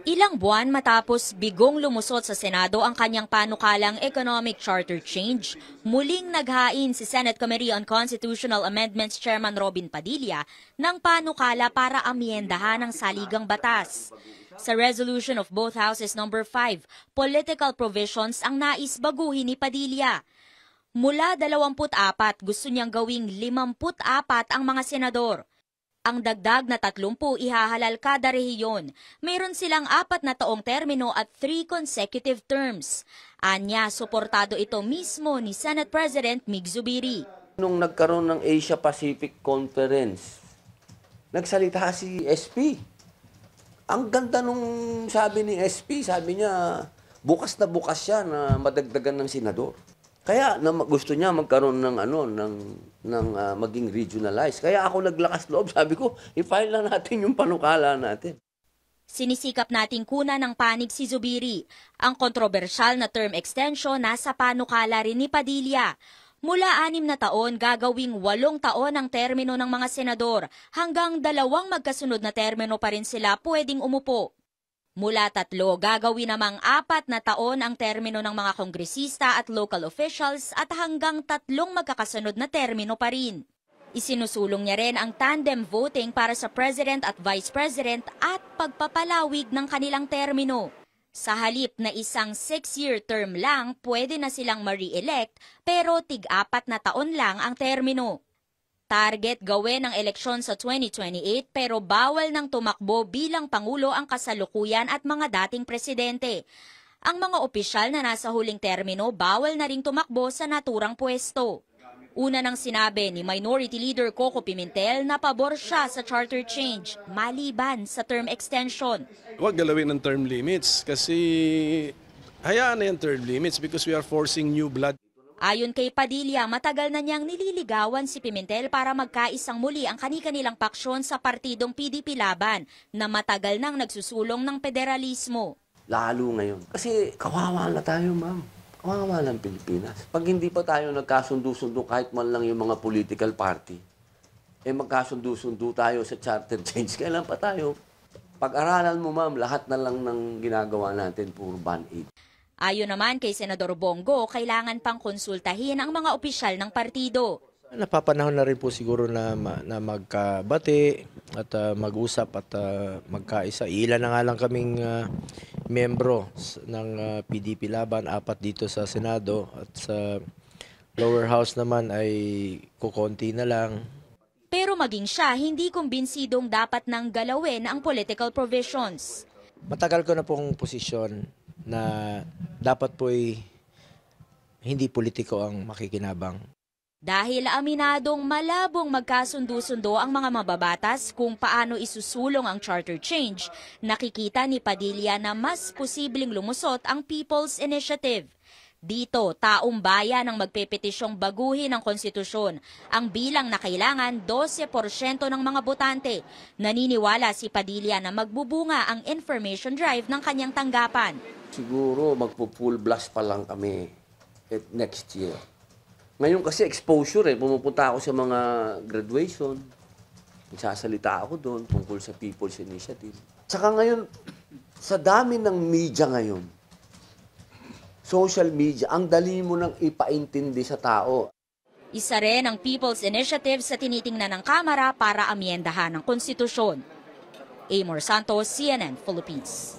Ilang buwan matapos bigong lumusot sa Senado ang kanyang panukalang economic charter change, muling naghain si Senate Committee on Constitutional Amendments Chairman Robin Padilla ng panukala para amyendahan ang saligang batas. Sa resolution of both houses number 5, political provisions ang nais baguhin ni Padilla. Mula 24, gusto niyang gawing 54 ang mga senador. Ang dagdag na 30 ihahalal kada rehiyon. Mayroon silang 4 na taong termino at 3 consecutive terms. Anya, suportado ito mismo ni Senate President Mig Zubiri. Nung nagkaroon ng Asia Pacific Conference, nagsalita si SP. Ang ganda nung sabi ni SP, sabi niya, bukas na bukas siya na madagdagan ng senador. Kaya gusto niya magkaroon ng maging regionalized. Kaya ako naglakas loob, sabi ko, i-file na natin yung panukala natin. Sinisikap nating kunan ng panig si Zubiri. Ang kontrobersyal na term extension nasa panukala rin ni Padilla. Mula 6 na taon, gagawing 8 taon ang termino ng mga senador. Hanggang 2 magkasunod na termino pa rin sila pwedeng umupo. Mula 3, gagawin namang 4 na taon ang termino ng mga kongresista at local officials at hanggang 3 magkakasunod na termino pa rin. Isinusulong niya rin ang tandem voting para sa President at Vice President at pagpapalawig ng kanilang termino. Sa halip na isang 6-year term lang, pwede na silang ma-re-elect pero tig-4 na taon lang ang termino. Target gawin ang eleksyon sa 2028 pero bawal nang tumakbo bilang Pangulo ang kasalukuyan at mga dating presidente. Ang mga opisyal na nasa huling termino bawal na ring tumakbo sa naturang pwesto. Una nang sinabi ni Minority Leader Coco Pimentel na pabor siya sa charter change maliban sa term extension. Huwag galawin ng term limits kasi hayaan na yung term limits because we are forcing new blood. Ayon kay Padilla, matagal na niyang nililigawan si Pimentel para magkaisang muli ang kani-kanilang paksyon sa partidong PDP Laban na matagal nang nagsusulong ng federalismo. Lalo ngayon. Kasi kawawa na tayo, ma'am. Kawawa ng Pilipinas. Pag hindi pa tayo nagkasundo-sundo kahit man lang yung mga political party, magkasundo-sundo tayo sa charter change, kailan pa tayo? Pag-aralan mo, ma'am, lahat na lang ng ginagawa natin puro band-aid. Ayon naman kay Senador Bongo, kailangan pang konsultahin ang mga opisyal ng partido. Napapanahon na rin po siguro na magkabati at mag-usap at magkaisa. Ilan na nga lang kaming membro ng PDP Laban, 4 dito sa Senado at sa lower house naman ay kukonti na lang. Pero maging siya, hindi kumbinsidong dapat nang galawin ang political provisions. Matagal ko na pong posisyon na dapat po'y hindi politiko ang makikinabang. Dahil aminadong malabong magkasundo-sundo ang mga mababatas kung paano isusulong ang charter change, nakikita ni Padilla na mas posibleng lumusot ang People's Initiative. Dito, taong bayan ang magpepetisyong baguhin ang konstitusyon. Ang bilang na kailangan, 12% ng mga botante. Naniniwala si Padilla na magbubunga ang information drive ng kanyang tanggapan. Siguro magpo-full blast pa lang kami next year. Ngayon kasi exposure pumupunta ako sa mga graduation. Nagsasalita ako doon tungkol sa People's Initiative. Saka ngayon, sa dami ng media ngayon, social media, ang dali mo nang ipaintindi sa tao. Isa rin ang People's Initiative sa tinitingnan ng Kamara para amyendahan ang konstitusyon. Amor Santos, CNN Philippines.